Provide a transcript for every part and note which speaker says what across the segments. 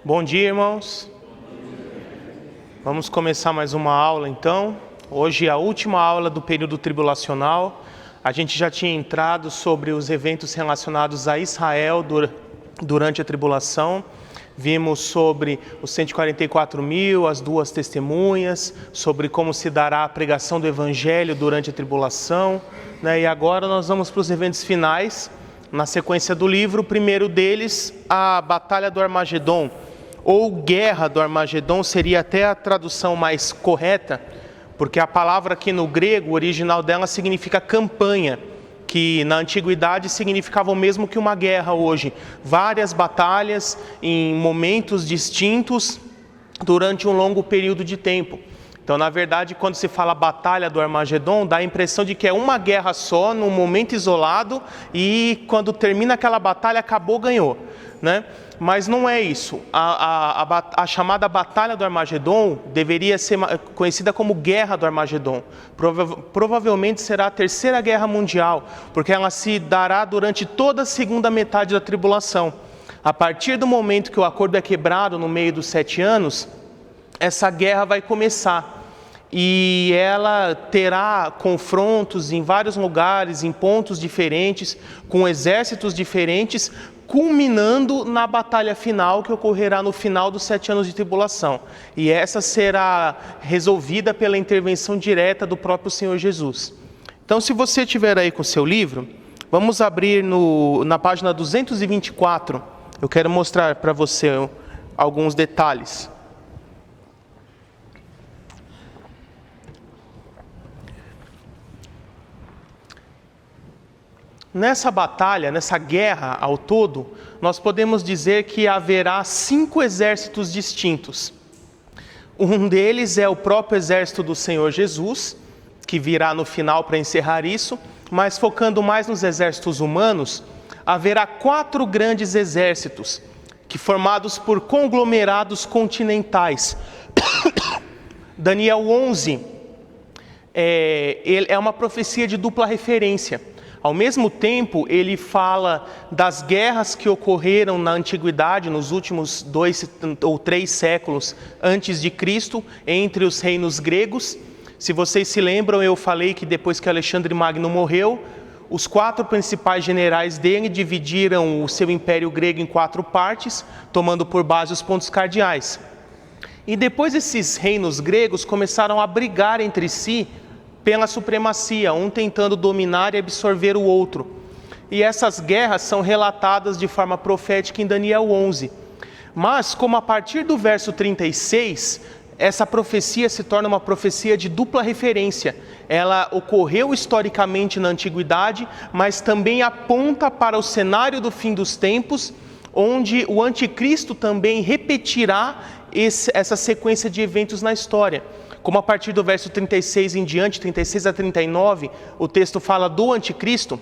Speaker 1: Bom dia, irmãos. Vamos começar mais uma aula, então. Hoje é a última aula do período tribulacional. A gente já tinha entrado sobre os eventos relacionados a Israel durante a tribulação. Vimos sobre os 144 mil, as duas testemunhas, sobre como se dará a pregação do evangelho durante a tribulação, né? E agora nós vamos para os eventos finais, na sequência do livro. O primeiro deles, a Batalha do Armagedon, ou Guerra do Armagedon, seria até a tradução mais correta, porque a palavra aqui no grego, o original dela, significa campanha, que na antiguidade significava o mesmo que uma guerra hoje. Várias batalhas em momentos distintos durante um longo período de tempo. Então, na verdade, quando se fala Batalha do Armagedon, dá a impressão de que é uma guerra só, num momento isolado, e quando termina aquela batalha, acabou, ganhou, né? Mas não é isso. A chamada Batalha do Armagedon deveria ser conhecida como Guerra do Armagedon. Provavelmente será a Terceira Guerra Mundial, porque ela se dará durante toda a segunda metade da tribulação. A partir do momento que o acordo é quebrado no meio dos 7 anos, essa guerra vai começar. E ela terá confrontos em vários lugares, em pontos diferentes, com exércitos diferentes, culminando na batalha final que ocorrerá no final dos 7 anos de tribulação. E essa será resolvida pela intervenção direta do próprio Senhor Jesus. Então, se você estiver aí com o seu livro, vamos abrir na página 224. Eu quero mostrar para você alguns detalhes. Nessa batalha, nessa guerra ao todo, nós podemos dizer que haverá 5 exércitos distintos. Um deles é o próprio exército do Senhor Jesus, que virá no final para encerrar isso, mas focando mais nos exércitos humanos, haverá 4 grandes exércitos, que formados por conglomerados continentais. Daniel 11 é uma profecia de dupla referência. Ao mesmo tempo, ele fala das guerras que ocorreram na antiguidade, nos últimos 2 ou 3 séculos antes de Cristo, entre os reinos gregos. Se vocês se lembram, eu falei que depois que Alexandre Magno morreu, os 4 principais generais dele dividiram o seu império grego em 4 partes, tomando por base os pontos cardeais. E depois esses reinos gregos começaram a brigar entre si pela supremacia, um tentando dominar e absorver o outro. E essas guerras são relatadas de forma profética em Daniel 11. Mas, como a partir do verso 36, essa profecia se torna uma profecia de dupla referência. Ela ocorreu historicamente na antiguidade, mas também aponta para o cenário do fim dos tempos, onde o anticristo também repetirá essa sequência de eventos na história. Como a partir do verso 36 em diante, 36 a 39, o texto fala do anticristo.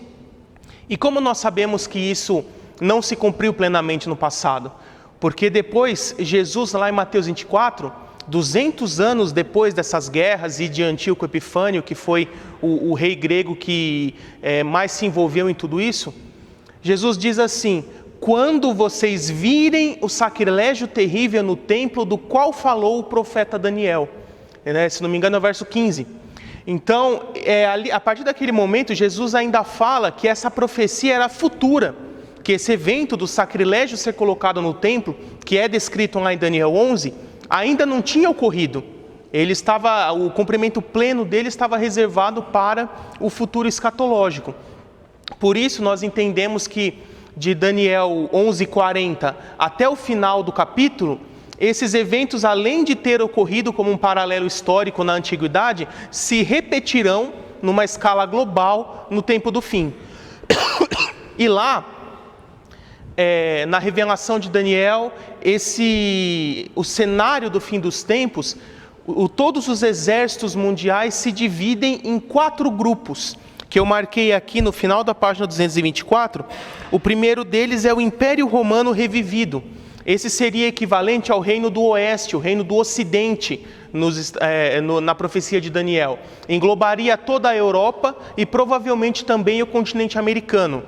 Speaker 1: E como nós sabemos que isso não se cumpriu plenamente no passado? Porque depois, Jesus, lá em Mateus 24, 200 anos depois dessas guerras e de Antíoco Epifânio, que foi o rei grego que mais se envolveu em tudo isso, Jesus diz assim: quando vocês virem o sacrilégio terrível no templo do qual falou o profeta Daniel. Se não me engano é o verso 15. Então, a partir daquele momento, Jesus ainda fala que essa profecia era futura, que esse evento do sacrilégio ser colocado no templo, que é descrito lá em Daniel 11, ainda não tinha ocorrido. O cumprimento pleno dele estava reservado para o futuro escatológico. Por isso, nós entendemos que de Daniel 11:40 até o final do capítulo, esses eventos, além de ter ocorrido como um paralelo histórico na antiguidade, se repetirão numa escala global no tempo do fim. E lá, na revelação de Daniel, o cenário do fim dos tempos, todos os exércitos mundiais se dividem em 4 grupos, que eu marquei aqui no final da página 224. O primeiro deles é o Império Romano revivido. Esse seria equivalente ao reino do oeste, o reino do ocidente, na profecia de Daniel. Englobaria toda a Europa e provavelmente também o continente americano.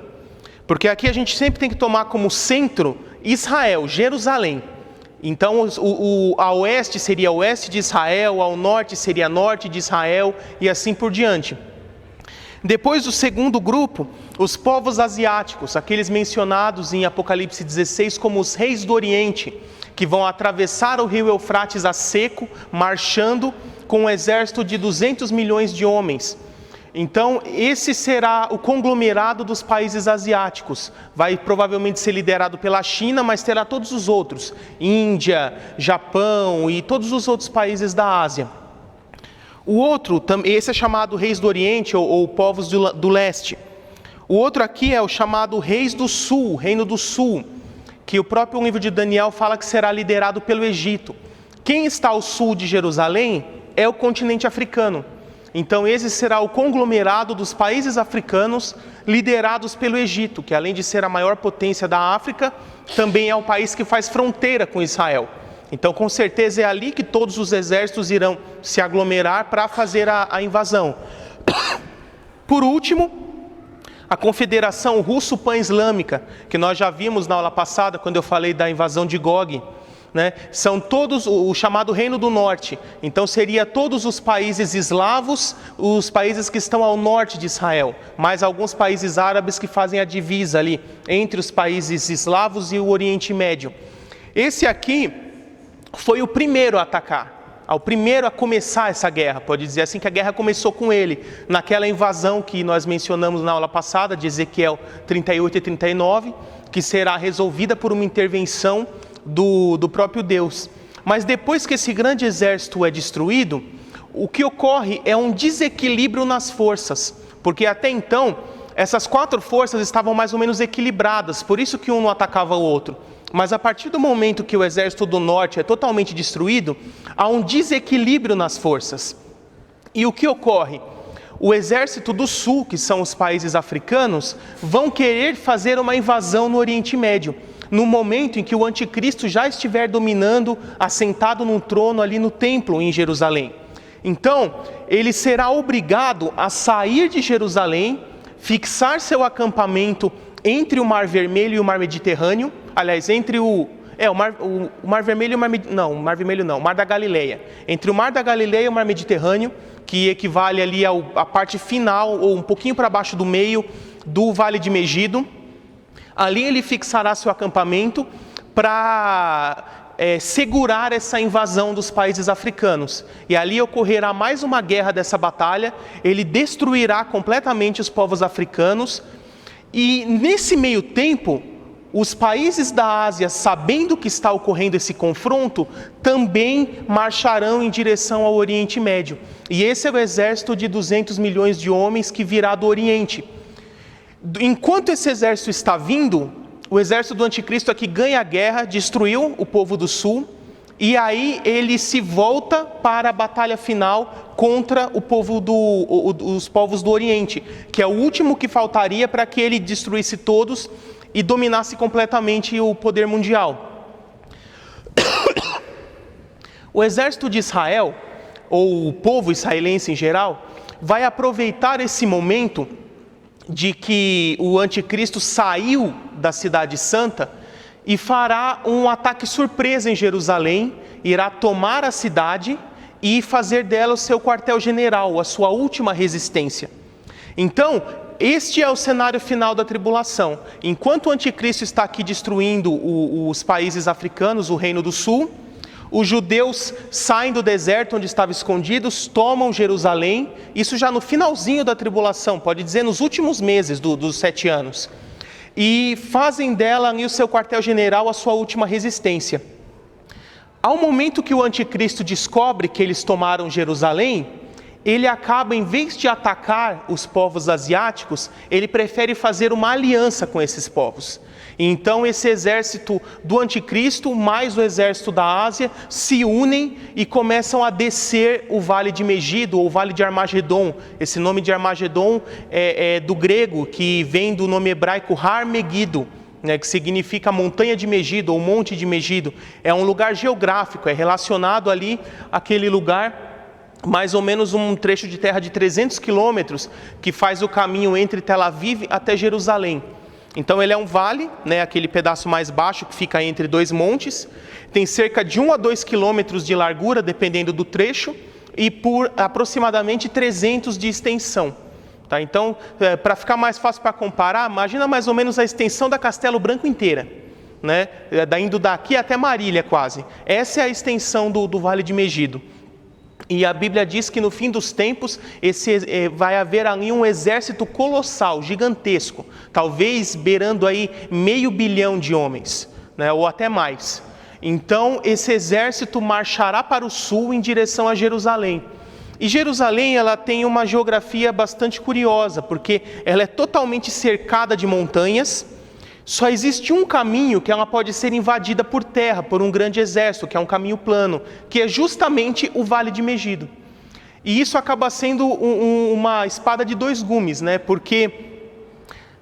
Speaker 1: Porque aqui a gente sempre tem que tomar como centro Israel, Jerusalém. Então, a oeste seria oeste de Israel, ao norte seria norte de Israel, e assim por diante. Depois do segundo grupo, os povos asiáticos, aqueles mencionados em Apocalipse 16 como os reis do Oriente, que vão atravessar o rio Eufrates a seco, marchando com um exército de 200 milhões de homens. Então, esse será o conglomerado dos países asiáticos. Vai provavelmente ser liderado pela China, mas terá todos os outros, Índia, Japão e todos os outros países da Ásia. O outro, esse é chamado Reis do Oriente ou povos do leste. O outro aqui é o chamado Reis do Sul, Reino do Sul, que o próprio livro de Daniel fala que será liderado pelo Egito. Quem está ao sul de Jerusalém é o continente africano. Então esse será o conglomerado dos países africanos liderados pelo Egito, que além de ser a maior potência da África, também é o país que faz fronteira com Israel. Então com certeza é ali que todos os exércitos irão se aglomerar para fazer a invasão. Por último, a Confederação Russo-Pan-Islâmica, que nós já vimos na aula passada, quando eu falei da invasão de Gog, né? São todos o chamado Reino do Norte. Então seria todos os países eslavos, os países que estão ao norte de Israel, mais alguns países árabes que fazem a divisa ali entre os países eslavos e o Oriente Médio. Esse aqui foi o primeiro a atacar, o primeiro a começar essa guerra, pode dizer assim, que a guerra começou com ele, naquela invasão que nós mencionamos na aula passada, de Ezequiel 38 e 39, que será resolvida por uma intervenção do próprio Deus. Mas depois que esse grande exército é destruído, o que ocorre é um desequilíbrio nas forças, porque até então essas quatro forças estavam mais ou menos equilibradas, por isso que um não atacava o outro. Mas a partir do momento que o exército do norte é totalmente destruído, há um desequilíbrio nas forças. E o que ocorre? O exército do sul, que são os países africanos, vão querer fazer uma invasão no Oriente Médio, no momento em que o anticristo já estiver dominando, assentado num trono ali no templo em Jerusalém. Então, ele será obrigado a sair de Jerusalém, fixar seu acampamento entre o Mar Vermelho e o Mar Mediterrâneo, aliás, entre o Mar Vermelho e o Mar Mediterrâneo, Mar Vermelho não, o Mar da Galileia. Entre o Mar da Galileia e o Mar Mediterrâneo, que equivale ali à parte final, ou um pouquinho para baixo do meio, do Vale de Megido. Ali ele fixará seu acampamento para segurar essa invasão dos países africanos. E ali ocorrerá mais uma guerra dessa batalha, ele destruirá completamente os povos africanos. E nesse meio tempo, os países da Ásia, sabendo que está ocorrendo esse confronto, também marcharão em direção ao Oriente Médio. E esse é o exército de 200 milhões de homens que virá do Oriente. Enquanto esse exército está vindo, o exército do anticristo aqui ganha a guerra, destruiu o povo do sul, e aí ele se volta para a batalha final contra os povos do Oriente, que é o último que faltaria para que ele destruísse todos e dominasse completamente o poder mundial. O exército de Israel, ou o povo israelense em geral, vai aproveitar esse momento de que o anticristo saiu da cidade santa e fará um ataque surpresa em Jerusalém, irá tomar a cidade e fazer dela o seu quartel-general, a sua última resistência. Então, este é o cenário final da tribulação. Enquanto o anticristo está aqui destruindo os países africanos, o Reino do Sul, os judeus saem do deserto onde estavam escondidos, tomam Jerusalém, isso já no finalzinho da tribulação, pode dizer nos últimos meses dos 7 anos, e fazem dela ali o seu quartel-general, a sua última resistência. Ao momento que o anticristo descobre que eles tomaram Jerusalém, ele acaba, em vez de atacar os povos asiáticos, ele prefere fazer uma aliança com esses povos. Então esse exército do anticristo, mais o exército da Ásia, se unem e começam a descer o Vale de Megido, ou Vale de Armagedon. Esse nome de Armagedon é do grego, que vem do nome hebraico Har Megido, né, que significa montanha de Megido, ou monte de Megido. É um lugar geográfico, é relacionado ali àquele lugar, mais ou menos um trecho de terra de 300 quilômetros, que faz o caminho entre Tel Aviv até Jerusalém. Então ele é um vale, né, aquele pedaço mais baixo que fica entre dois montes, tem cerca de 1 a 2 quilômetros de largura, dependendo do trecho, e por aproximadamente 300 de extensão. Tá? Então, para ficar mais fácil para comparar, imagina mais ou menos a extensão da Castelo Branco inteira, né? Indo daqui até Marília quase. Essa é a extensão do Vale de Megido. E a Bíblia diz que no fim dos tempos vai haver ali um exército colossal, gigantesco, talvez beirando aí 500 milhões de homens, né, ou até mais. Então esse exército marchará para o sul em direção a Jerusalém. E Jerusalém, ela tem uma geografia bastante curiosa, porque ela é totalmente cercada de montanhas. Só existe um caminho que ela pode ser invadida por terra, por um grande exército, que é um caminho plano, que é justamente o Vale de Megido. E isso acaba sendo uma espada de dois gumes, né? Porque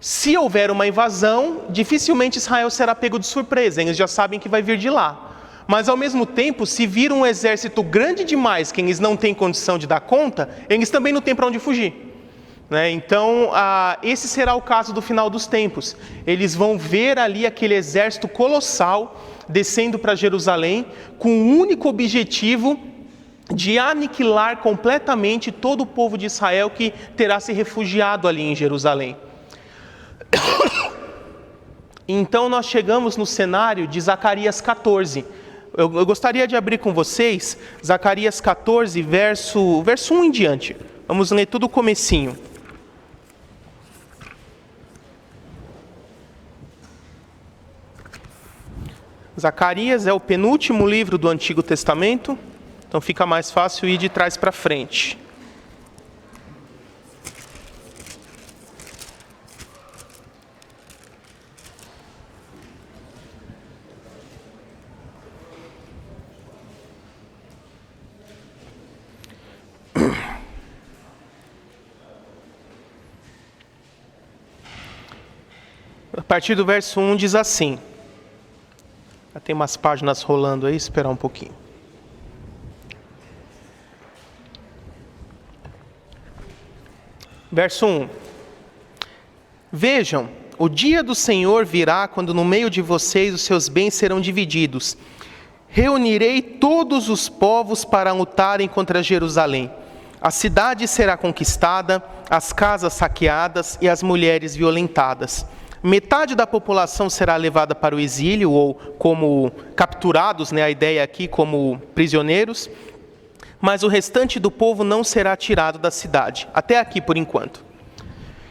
Speaker 1: se houver uma invasão, dificilmente Israel será pego de surpresa, eles já sabem que vai vir de lá. Mas ao mesmo tempo, se vir um exército grande demais, que eles não têm condição de dar conta, eles também não têm para onde fugir. Então, esse será o caso do final dos tempos. Eles vão ver ali aquele exército colossal descendo para Jerusalém com o único objetivo de aniquilar completamente todo o povo de Israel que terá se refugiado ali em Jerusalém. Então nós chegamos no cenário de Zacarias 14. Eu gostaria de abrir com vocês Zacarias 14, verso 1 em diante. Vamos ler tudo o comecinho. Zacarias é o penúltimo livro do Antigo Testamento, então fica mais fácil ir de trás para frente. A partir do verso 1 diz assim. Já tem umas páginas rolando aí, esperar um pouquinho. Verso 1. Vejam, o dia do Senhor virá quando no meio de vocês os seus bens serão divididos. Reunirei todos os povos para lutarem contra Jerusalém. A cidade será conquistada, as casas saqueadas e as mulheres violentadas. Metade da população será levada para o exílio, ou como capturados, né, a ideia aqui como prisioneiros, mas o restante do povo não será tirado da cidade, até aqui por enquanto.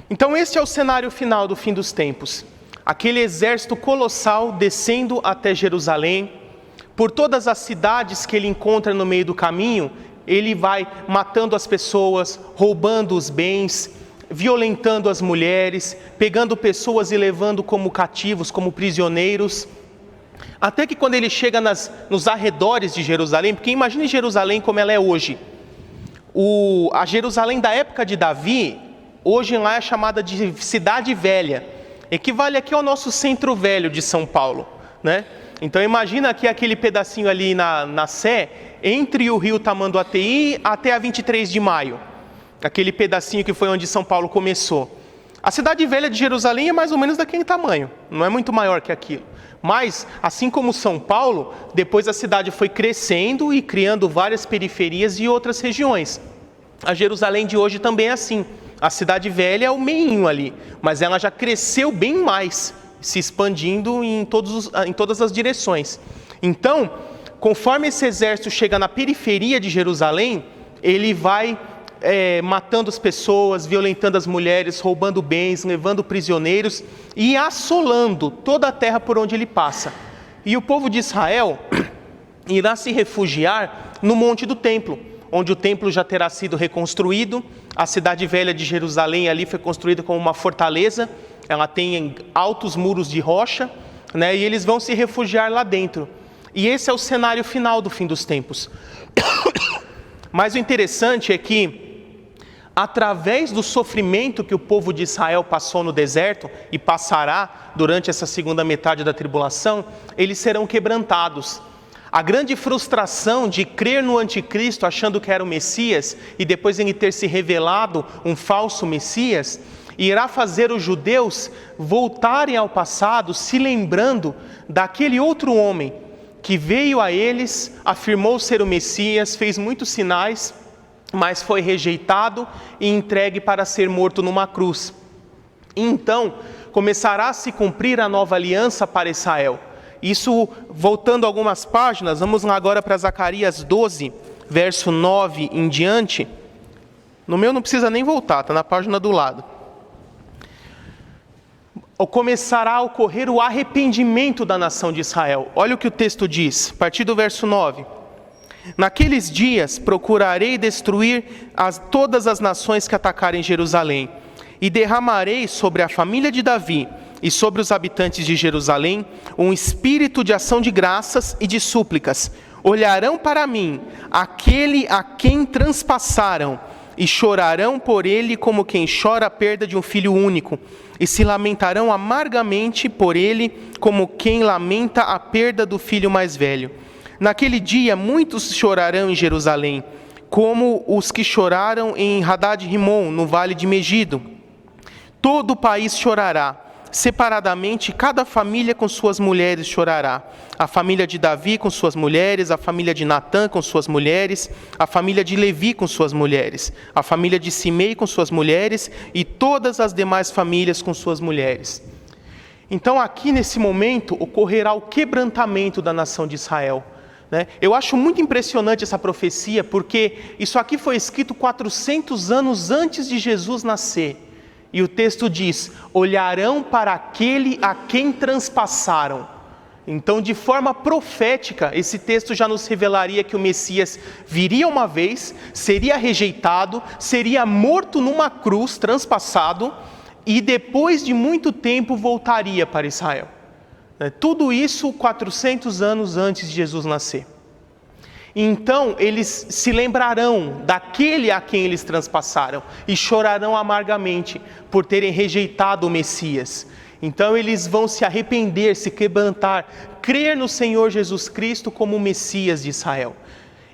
Speaker 1: Então este é o cenário final do fim dos tempos. Aquele exército colossal descendo até Jerusalém, por todas as cidades que ele encontra no meio do caminho, ele vai matando as pessoas, roubando os bens, violentando as mulheres, pegando pessoas e levando como cativos, como prisioneiros, até que quando ele chega nos arredores de Jerusalém, porque imagine Jerusalém como ela é hoje. A Jerusalém da época de Davi, hoje lá é chamada de Cidade Velha, equivale aqui ao nosso Centro Velho de São Paulo, né? Então imagina aqui aquele pedacinho ali na Sé, entre o rio Tamanduateí até a 23 de maio. Aquele pedacinho que foi onde São Paulo começou. A Cidade Velha de Jerusalém é mais ou menos daquele tamanho, não é muito maior que aquilo. Mas, assim como São Paulo, depois a cidade foi crescendo e criando várias periferias e outras regiões. A Jerusalém de hoje também é assim. A Cidade Velha é o meinho ali, mas ela já cresceu bem mais, se expandindo em todas as direções. Então, conforme esse exército chega na periferia de Jerusalém, ele vai matando as pessoas, violentando as mulheres, roubando bens, levando prisioneiros e assolando toda a terra por onde ele passa. E o povo de Israel irá se refugiar no Monte do Templo, onde o templo já terá sido reconstruído. A Cidade Velha de Jerusalém ali foi construída como uma fortaleza, ela tem altos muros de rocha, né, e eles vão se refugiar lá dentro. E esse é o cenário final do fim dos tempos. Mas o interessante é que, através do sofrimento que o povo de Israel passou no deserto e passará durante essa segunda metade da tribulação, eles serão quebrantados. A grande frustração de crer no anticristo achando que era o Messias e depois ele ter se revelado um falso Messias, e irá fazer os judeus voltarem ao passado, se lembrando daquele outro homem que veio a eles, afirmou ser o Messias, fez muitos sinais, mas foi rejeitado e entregue para ser morto numa cruz. E então começará a se cumprir a nova aliança para Israel. Isso, voltando algumas páginas, vamos lá agora para Zacarias 12, verso 9 em diante. No meu não precisa nem voltar, está na página do lado. Começará a ocorrer o arrependimento da nação de Israel. Olha o que o texto diz, a partir do verso 9. Naqueles dias procurarei destruir todas as nações que atacarem Jerusalém, e derramarei sobre a família de Davi e sobre os habitantes de Jerusalém um espírito de ação de graças e de súplicas. Olharão para mim, aquele a quem transpassaram, e chorarão por ele como quem chora a perda de um filho único, e se lamentarão amargamente por ele como quem lamenta a perda do filho mais velho. Naquele dia muitos chorarão em Jerusalém, como os que choraram em Hadad-Rimon, no vale de Megido. Todo o país chorará, separadamente cada família com suas mulheres chorará. A família de Davi com suas mulheres, a família de Natã com suas mulheres, a família de Levi com suas mulheres, a família de Simei com suas mulheres e todas as demais famílias com suas mulheres. Então aqui nesse momento ocorrerá o quebrantamento da nação de Israel. Eu acho muito impressionante essa profecia, porque isso aqui foi escrito 400 anos antes de Jesus nascer. E o texto diz, olharão para aquele a quem transpassaram. Então, de forma profética, esse texto já nos revelaria que o Messias viria uma vez, seria rejeitado, seria morto numa cruz, transpassado, e depois de muito tempo voltaria para Israel. Tudo isso 400 anos antes de Jesus nascer. Então eles se lembrarão daquele a quem eles transpassaram e chorarão amargamente por terem rejeitado o Messias. Então eles vão se arrepender, se quebrantar, crer no Senhor Jesus Cristo como o Messias de Israel.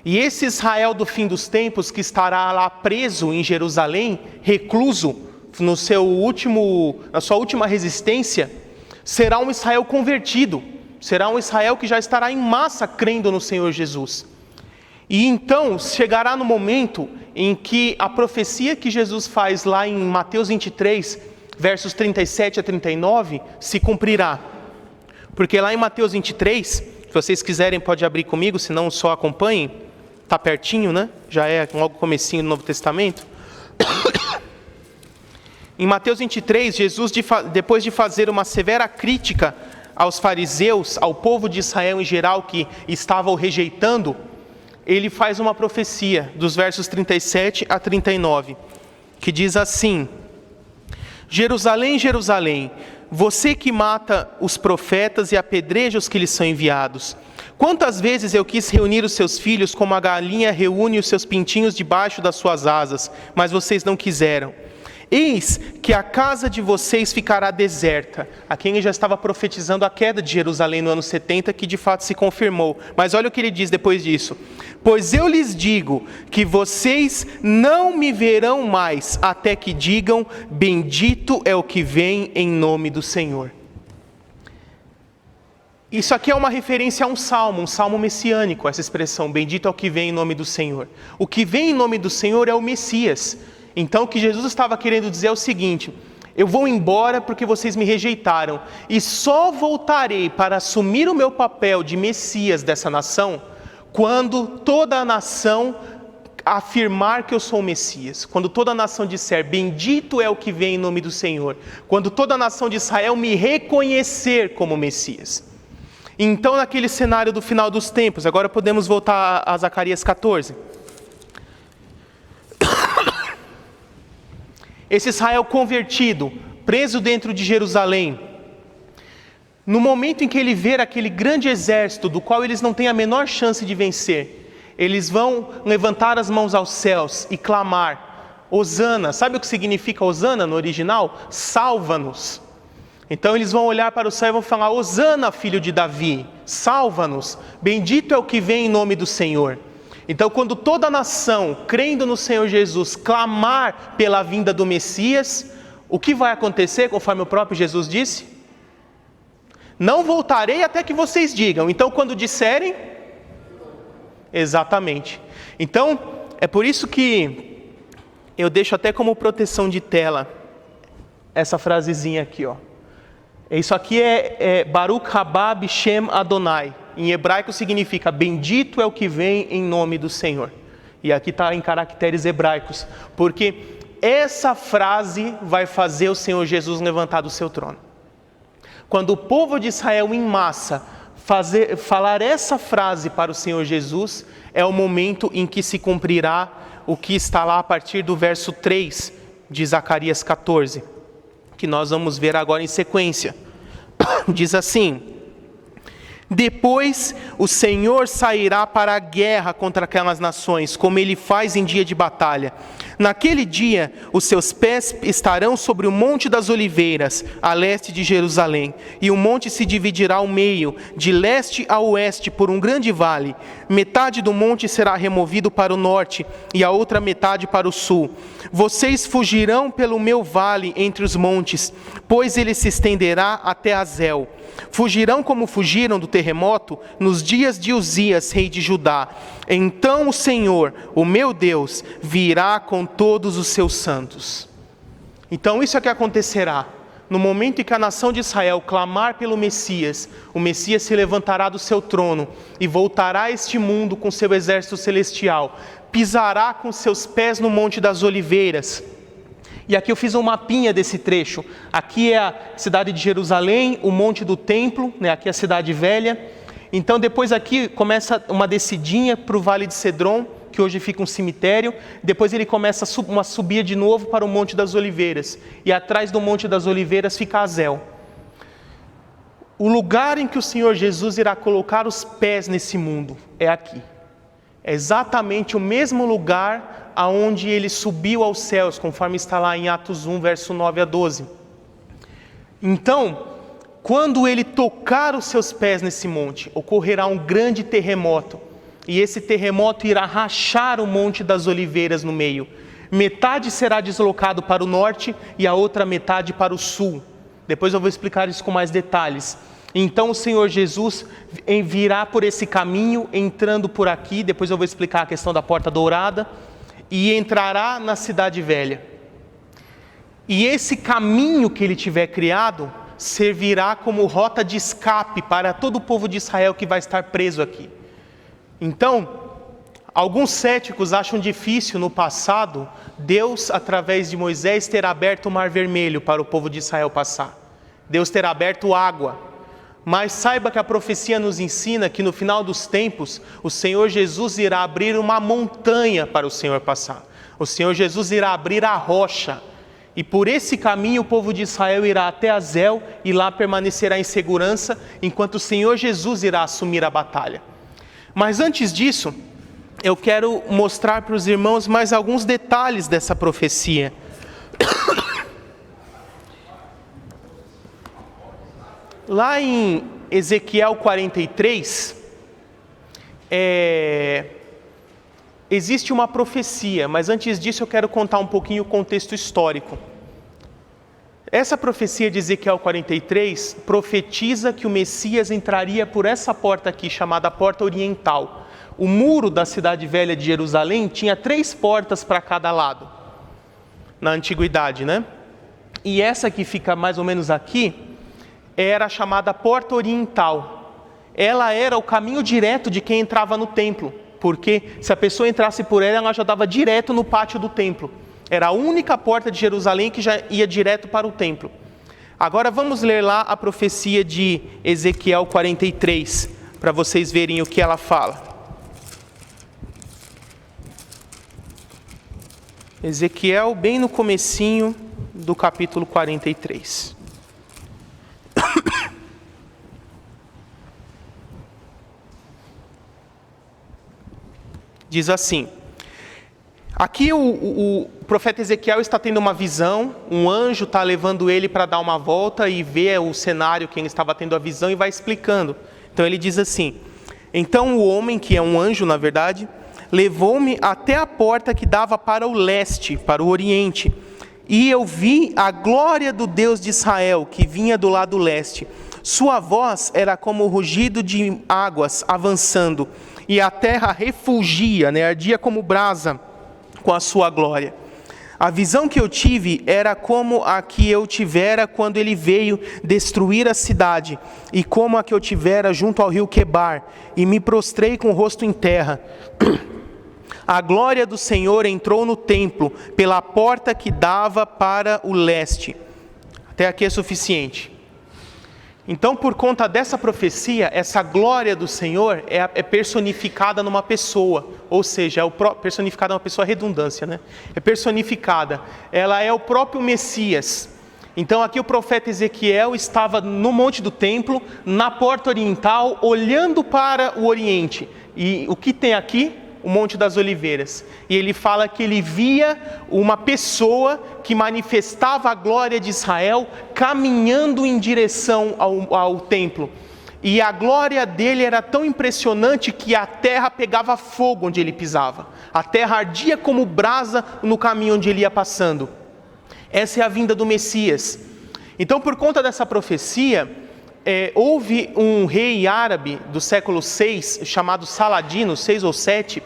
Speaker 1: E esse Israel do fim dos tempos, que estará lá preso em Jerusalém, recluso na sua última resistência, será um Israel convertido, será um Israel que já estará em massa crendo no Senhor Jesus. E então chegará no momento em que a profecia que Jesus faz lá em Mateus 23, versos 37 a 39, se cumprirá. Porque lá em Mateus 23, se vocês quiserem pode abrir comigo, senão só acompanhem, está pertinho, né? Já é logo comecinho do Novo Testamento. Em Mateus 23, Jesus, depois de fazer uma severa crítica aos fariseus, ao povo de Israel em geral que estava o rejeitando, ele faz uma profecia, dos versos 37 a 39, que diz assim: Jerusalém, Jerusalém, você que mata os profetas e apedreja os que lhes são enviados. Quantas vezes eu quis reunir os seus filhos como a galinha reúne os seus pintinhos debaixo das suas asas, mas vocês não quiseram. Eis que a casa de vocês ficará deserta. Aqui ele já estava profetizando a queda de Jerusalém no ano 70, que de fato se confirmou. Mas olha o que ele diz depois disso. Pois eu lhes digo que vocês não me verão mais, até que digam, bendito é o que vem em nome do Senhor. Isso aqui é uma referência a um salmo messiânico, essa expressão, bendito é o que vem em nome do Senhor. O que vem em nome do Senhor é o Messias. Então o que Jesus estava querendo dizer é o seguinte: eu vou embora porque vocês me rejeitaram, e só voltarei para assumir o meu papel de Messias dessa nação, quando toda a nação afirmar que eu sou o Messias, quando toda a nação disser, bendito é o que vem em nome do Senhor, quando toda a nação de Israel me reconhecer como Messias. Então naquele cenário do final dos tempos, agora podemos voltar a Zacarias 14. Esse Israel convertido, preso dentro de Jerusalém, no momento em que ele ver aquele grande exército, do qual eles não têm a menor chance de vencer, eles vão levantar as mãos aos céus e clamar, Hosana. Sabe o que significa Hosana no original? Salva-nos. Então eles vão olhar para o céu e vão falar, Hosana, filho de Davi, salva-nos, bendito é o que vem em nome do Senhor. Então, quando toda a nação, crendo no Senhor Jesus, clamar pela vinda do Messias, O que vai acontecer, conforme o próprio Jesus disse? Não voltarei até que vocês digam. Então, quando disserem... Exatamente. Então, é por isso que eu deixo até como proteção de tela essa frasezinha aqui, ó. Isso aqui é Baruch haba b'Shem Adonai. Em hebraico significa bendito é o que vem em nome do Senhor. E aqui está em caracteres hebraicos, porque essa frase vai fazer o Senhor Jesus levantar do seu trono. Quando o povo de Israel em massa falar essa frase para o Senhor Jesus, é o momento em que se cumprirá o que está lá a partir do verso 3 de Zacarias 14, que nós vamos ver agora em sequência. Diz assim: depois o Senhor sairá para a guerra contra aquelas nações, como ele faz em dia de batalha. Naquele dia, os seus pés estarão sobre o Monte das Oliveiras, a leste de Jerusalém, e o monte se dividirá ao meio, de leste a oeste, por um grande vale. Metade do monte será removido para o norte, e a outra metade para o sul. Vocês fugirão pelo meu vale entre os montes, pois ele se estenderá até Azel. Fugirão como fugiram do terremoto nos dias de Uzias, rei de Judá. Então o Senhor, o meu Deus, virá com todos os seus santos. Então isso é que acontecerá. No momento em que a nação de Israel clamar pelo Messias, o Messias se levantará do seu trono e voltará a este mundo com seu exército celestial. Pisará com seus pés no Monte das Oliveiras. E aqui eu fiz um mapinha desse trecho. Aqui é a cidade de Jerusalém, o Monte do Templo, né? Aqui é a cidade velha. Então depois aqui começa uma descidinha para o Vale de Cedron, que hoje fica um cemitério. Depois ele começa uma subida de novo para o Monte das Oliveiras. E atrás do Monte das Oliveiras fica Azel. O lugar em que o Senhor Jesus irá colocar os pés nesse mundo é aqui. É exatamente o mesmo lugar aonde ele subiu aos céus, conforme está lá em Atos 1, verso 9 a 12. Então, quando ele tocar os seus pés nesse monte, ocorrerá um grande terremoto, e esse terremoto irá rachar o Monte das Oliveiras no meio. Metade será deslocado para o norte e a outra metade para o sul. Depois eu vou explicar isso com mais detalhes. Então o Senhor Jesus virá por esse caminho, entrando por aqui, depois eu vou explicar a questão da porta dourada, e entrará na cidade velha. E esse caminho que ele tiver criado, servirá como rota de escape para todo o povo de Israel que vai estar preso aqui. Então, alguns céticos acham difícil no passado, Deus, através de Moisés, ter aberto o Mar Vermelho para o povo de Israel passar. Deus ter aberto água. Mas saiba que a profecia nos ensina que no final dos tempos, o Senhor Jesus irá abrir uma montanha para o Senhor passar. O Senhor Jesus irá abrir a rocha. E por esse caminho o povo de Israel irá até Azel e lá permanecerá em segurança, enquanto o Senhor Jesus irá assumir a batalha. Mas antes disso, eu quero mostrar para os irmãos mais alguns detalhes dessa profecia. Lá em Ezequiel 43, existe uma profecia, mas antes disso eu quero contar um pouquinho o contexto histórico. Essa profecia de Ezequiel 43 profetiza que o Messias entraria por essa porta aqui, chamada Porta Oriental. O muro da cidade velha de Jerusalém tinha 3 portas para cada lado, na antiguidade, né? E essa que fica mais ou menos aqui, era chamada Porta Oriental. Ela era o caminho direto de quem entrava no templo, porque se a pessoa entrasse por ela, ela já dava direto no pátio do templo. Era a única porta de Jerusalém que já ia direto para o templo. Agora vamos ler lá a profecia de Ezequiel 43, para vocês verem o que ela fala. Ezequiel, bem no comecinho do capítulo 43. Diz assim, aqui o profeta Ezequiel está tendo uma visão, um anjo está levando ele para dar uma volta e ver o cenário que ele estava tendo a visão e vai explicando. Então ele diz assim, então o homem, que é um anjo na verdade, levou-me até a porta que dava para o leste, para o oriente, E eu vi a glória do Deus de Israel, que vinha do lado leste. Sua voz era como o rugido de águas avançando, e a terra refulgia, ardia como brasa com a sua glória. A visão que eu tive era como a que eu tivera quando ele veio destruir a cidade, e como a que eu tivera junto ao rio Quebar, e me prostrei com o rosto em terra. A glória do Senhor entrou no templo, pela porta que dava para o leste. Até aqui é suficiente. Então, por conta dessa profecia, essa glória do Senhor é personificada numa pessoa, ou seja, personificada numa pessoa, redundância, É personificada, ela é o próprio Messias. Então aqui o profeta Ezequiel estava no monte do templo, na porta oriental, olhando para o oriente. E o que tem aqui? O Monte das Oliveiras. E ele fala que ele via uma pessoa que manifestava a glória de Israel caminhando em direção ao templo. E a glória dele era tão impressionante que a terra pegava fogo onde ele pisava. A terra ardia como brasa no caminho onde ele ia passando. Essa é a vinda do Messias. Então, por conta dessa profecia, houve um rei árabe do século 6, chamado Saladino, 6 ou 7,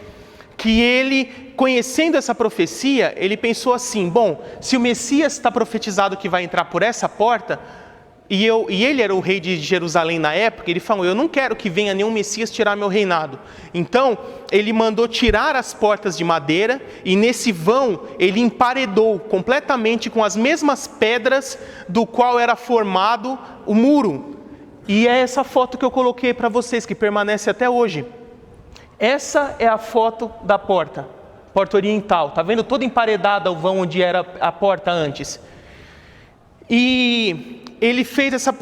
Speaker 1: que ele, conhecendo essa profecia, ele pensou assim: bom, se o Messias está profetizado que vai entrar por essa porta, e ele era o rei de Jerusalém na época, ele falou: eu não quero que venha nenhum Messias tirar meu reinado. Então, ele mandou tirar as portas de madeira, e nesse vão, ele emparedou completamente com as mesmas pedras do qual era formado o muro. E é essa foto que eu coloquei para vocês, que permanece até hoje. Essa é a foto da porta oriental. Está vendo toda emparedada o vão onde era a porta antes. E ele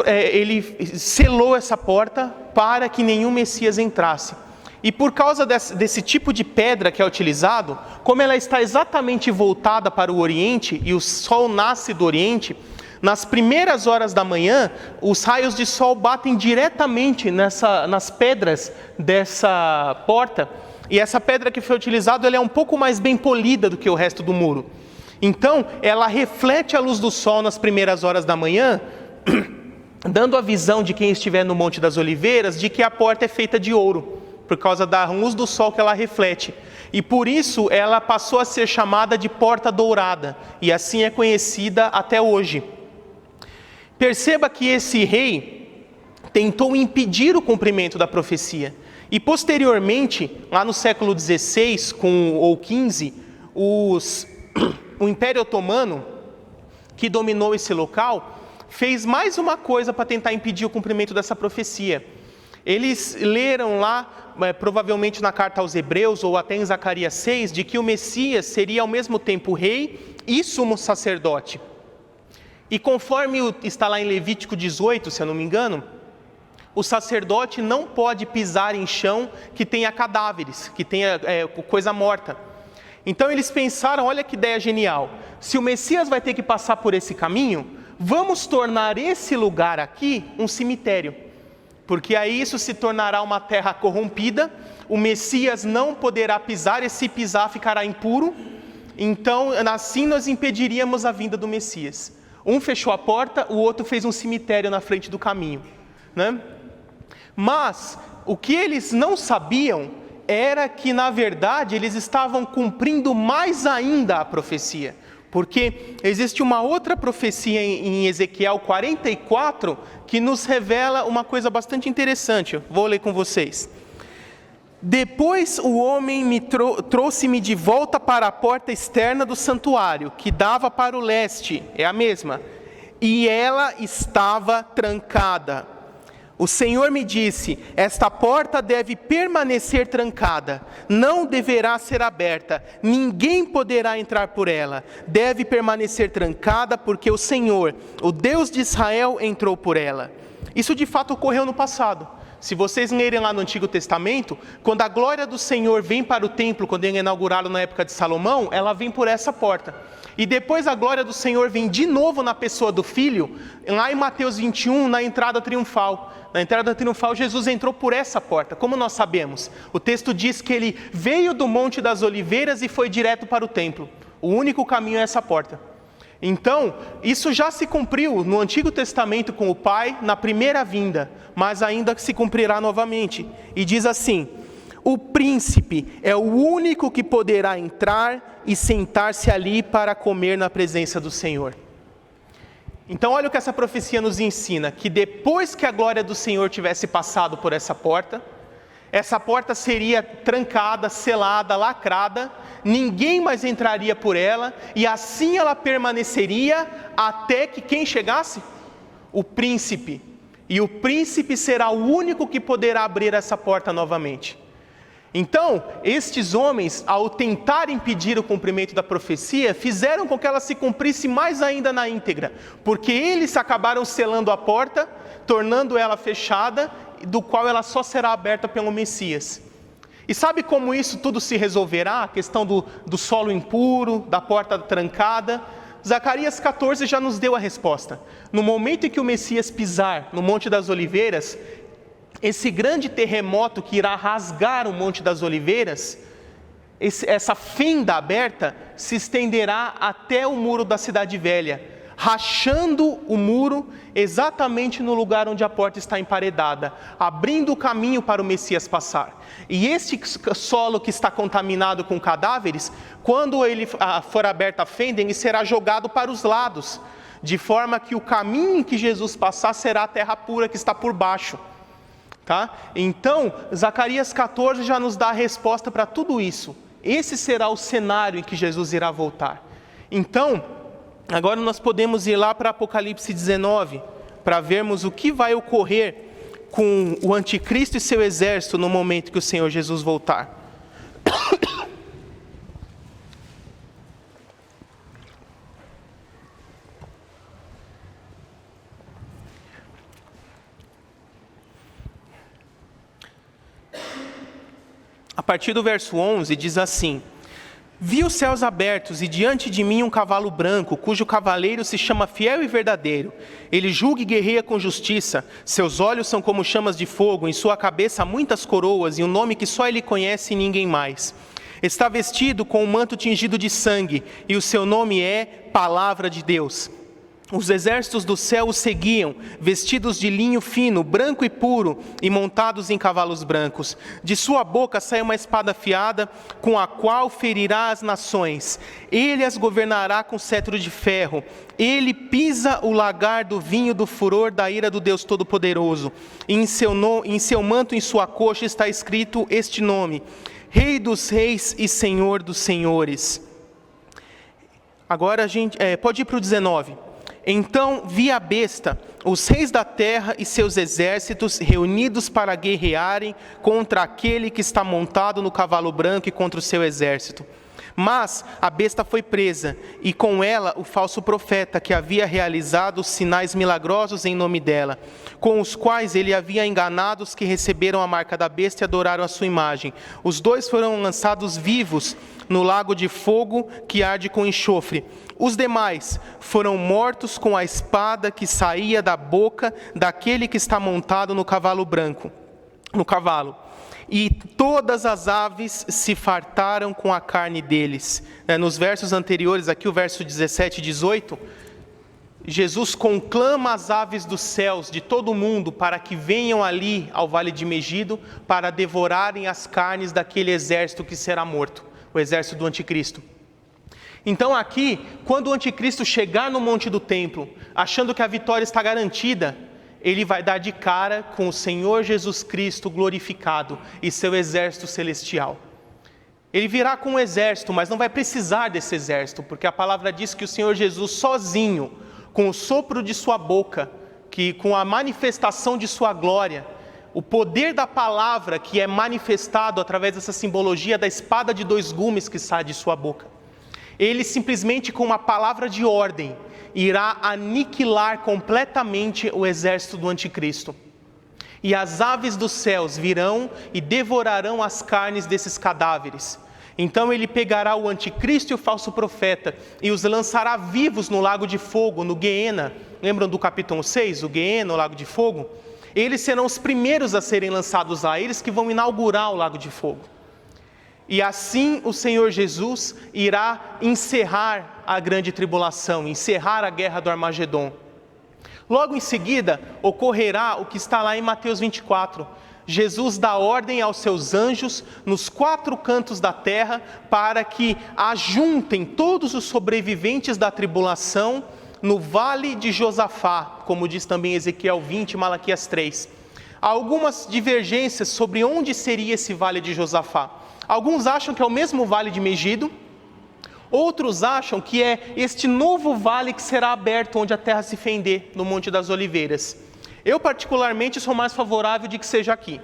Speaker 1: ele selou essa porta para que nenhum Messias entrasse. E por causa desse tipo de pedra que é utilizado, como ela está exatamente voltada para o Oriente e o sol nasce do Oriente, nas primeiras horas da manhã, os raios de sol batem diretamente nas pedras dessa porta. E essa pedra que foi utilizada, ela é um pouco mais bem polida do que o resto do muro. Então, ela reflete a luz do sol nas primeiras horas da manhã, dando a visão de quem estiver no Monte das Oliveiras, de que a porta é feita de ouro, por causa da luz do sol que ela reflete. E por isso, ela passou a ser chamada de Porta Dourada, e assim é conhecida até hoje. Perceba que esse rei tentou impedir o cumprimento da profecia. E posteriormente, lá no século XVI ou XV, o Império Otomano, que dominou esse local, fez mais uma coisa para tentar impedir o cumprimento dessa profecia. Eles leram lá, provavelmente na carta aos Hebreus ou até em Zacarias 6, de que o Messias seria ao mesmo tempo rei e sumo sacerdote. E conforme está lá em Levítico 18, se eu não me engano, o sacerdote não pode pisar em chão que tenha cadáveres, que tenha coisa morta. Então eles pensaram: olha que ideia genial, se o Messias vai ter que passar por esse caminho, vamos tornar esse lugar aqui um cemitério, porque aí isso se tornará uma terra corrompida, o Messias não poderá pisar, e se pisar ficará impuro, então assim nós impediríamos a vinda do Messias. Um fechou a porta, o outro fez um cemitério na frente do caminho, Mas o que eles não sabiam era que, na verdade, eles estavam cumprindo mais ainda a profecia. Porque existe uma outra profecia em Ezequiel 44 que nos revela uma coisa bastante interessante. Vou ler com vocês. Depois o homem trouxe-me de volta para a porta externa do santuário, que dava para o leste, é a mesma, e ela estava trancada. O Senhor me disse: esta porta deve permanecer trancada, não deverá ser aberta, ninguém poderá entrar por ela, deve permanecer trancada, porque o Senhor, o Deus de Israel, entrou por ela. Isso de fato ocorreu no passado. Se vocês lerem lá no Antigo Testamento, quando a glória do Senhor vem para o templo, quando ele é inaugurado na época de Salomão, ela vem por essa porta. E depois a glória do Senhor vem de novo na pessoa do Filho, lá em Mateus 21, na entrada triunfal. Na entrada triunfal, Jesus entrou por essa porta. Como nós sabemos? O texto diz que ele veio do Monte das Oliveiras e foi direto para o templo. O único caminho é essa porta. Então, isso já se cumpriu no Antigo Testamento com o Pai, na primeira vinda, mas ainda se cumprirá novamente. E diz assim: o príncipe é o único que poderá entrar e sentar-se ali para comer na presença do Senhor. Então olha o que essa profecia nos ensina, que depois que a glória do Senhor tivesse passado por essa porta seria trancada, selada, lacrada, ninguém mais entraria por ela, e assim ela permaneceria até que quem chegasse? O príncipe. E o príncipe será o único que poderá abrir essa porta novamente. Então, estes homens, ao tentar impedir o cumprimento da profecia, fizeram com que ela se cumprisse mais ainda na íntegra, porque eles acabaram selando a porta, tornando ela fechada, do qual ela só será aberta pelo Messias. E sabe como isso tudo se resolverá? A questão do solo impuro, da porta trancada. Zacarias 14 já nos deu a resposta. No momento em que o Messias pisar no Monte das Oliveiras, esse grande terremoto que irá rasgar o Monte das Oliveiras, essa fenda aberta, se estenderá até o muro da Cidade Velha, rachando o muro exatamente no lugar onde a porta está emparedada, abrindo o caminho para o Messias passar. E este solo que está contaminado com cadáveres, quando ele for aberta a fenda, ele será jogado para os lados, de forma que o caminho em que Jesus passar será a terra pura que está por baixo. Tá? Então, Zacarias 14 já nos dá a resposta para tudo isso. Esse será o cenário em que Jesus irá voltar. Então, agora nós podemos ir lá para Apocalipse 19, para vermos o que vai ocorrer com o anticristo e seu exército no momento que o Senhor Jesus voltar. A partir do verso 11 diz assim: vi os céus abertos e diante de mim um cavalo branco, cujo cavaleiro se chama Fiel e Verdadeiro. Ele julga e guerreia com justiça, seus olhos são como chamas de fogo, em sua cabeça há muitas coroas e um nome que só ele conhece e ninguém mais. Está vestido com um manto tingido de sangue e o seu nome é Palavra de Deus. Os exércitos do céu o seguiam, vestidos de linho fino, branco e puro, e montados em cavalos brancos. De sua boca sai uma espada afiada, com a qual ferirá as nações. Ele as governará com cetro de ferro. Ele pisa o lagar do vinho do furor da ira do Deus Todo-Poderoso. E em seu manto, em sua coxa, está escrito este nome: Rei dos Reis e Senhor dos Senhores. Agora a gente pode ir para o 19. Então vi a besta, os reis da terra e seus exércitos reunidos para guerrearem contra aquele que está montado no cavalo branco e contra o seu exército. Mas a besta foi presa, e com ela o falso profeta que havia realizado sinais milagrosos em nome dela, com os quais ele havia enganado os que receberam a marca da besta e adoraram a sua imagem. Os dois foram lançados vivos no lago de fogo que arde com enxofre. Os demais foram mortos com a espada que saía da boca daquele que está montado no cavalo branco, no cavalo. E todas as aves se fartaram com a carne deles. Nos versos anteriores, aqui o verso 17 e 18, Jesus conclama as aves dos céus de todo o mundo para que venham ali ao vale de Megido para devorarem as carnes daquele exército que será morto, o exército do anticristo. Então aqui, quando o anticristo chegar no monte do templo, achando que a vitória está garantida, ele vai dar de cara com o Senhor Jesus Cristo glorificado e seu exército celestial. Ele virá com um exército, mas não vai precisar desse exército, porque a palavra diz que o Senhor Jesus sozinho, com o sopro de sua boca, que com a manifestação de sua glória, o poder da palavra que é manifestado através dessa simbologia da espada de dois gumes que sai de sua boca, ele simplesmente com uma palavra de ordem irá aniquilar completamente o exército do anticristo. E as aves dos céus virão e devorarão as carnes desses cadáveres. Então ele pegará o anticristo e o falso profeta e os lançará vivos no lago de fogo, no Guiena. Lembram do capítulo 6, o Guiena, o lago de fogo? Eles serão os primeiros a serem lançados lá, eles que vão inaugurar o lago de fogo. E assim o Senhor Jesus irá encerrar a grande tribulação, encerrar a guerra do Armagedon. Logo em seguida, ocorrerá o que está lá em Mateus 24. Jesus dá ordem aos seus anjos nos 4 cantos da terra para que ajuntem todos os sobreviventes da tribulação no vale de Josafá, como diz também Ezequiel 20 e Malaquias 3. Há algumas divergências sobre onde seria esse vale de Josafá. Alguns acham que é o mesmo vale de Megido, outros acham que é este novo vale que será aberto onde a terra se fender, no Monte das Oliveiras. Eu particularmente sou mais favorável de que seja aqui,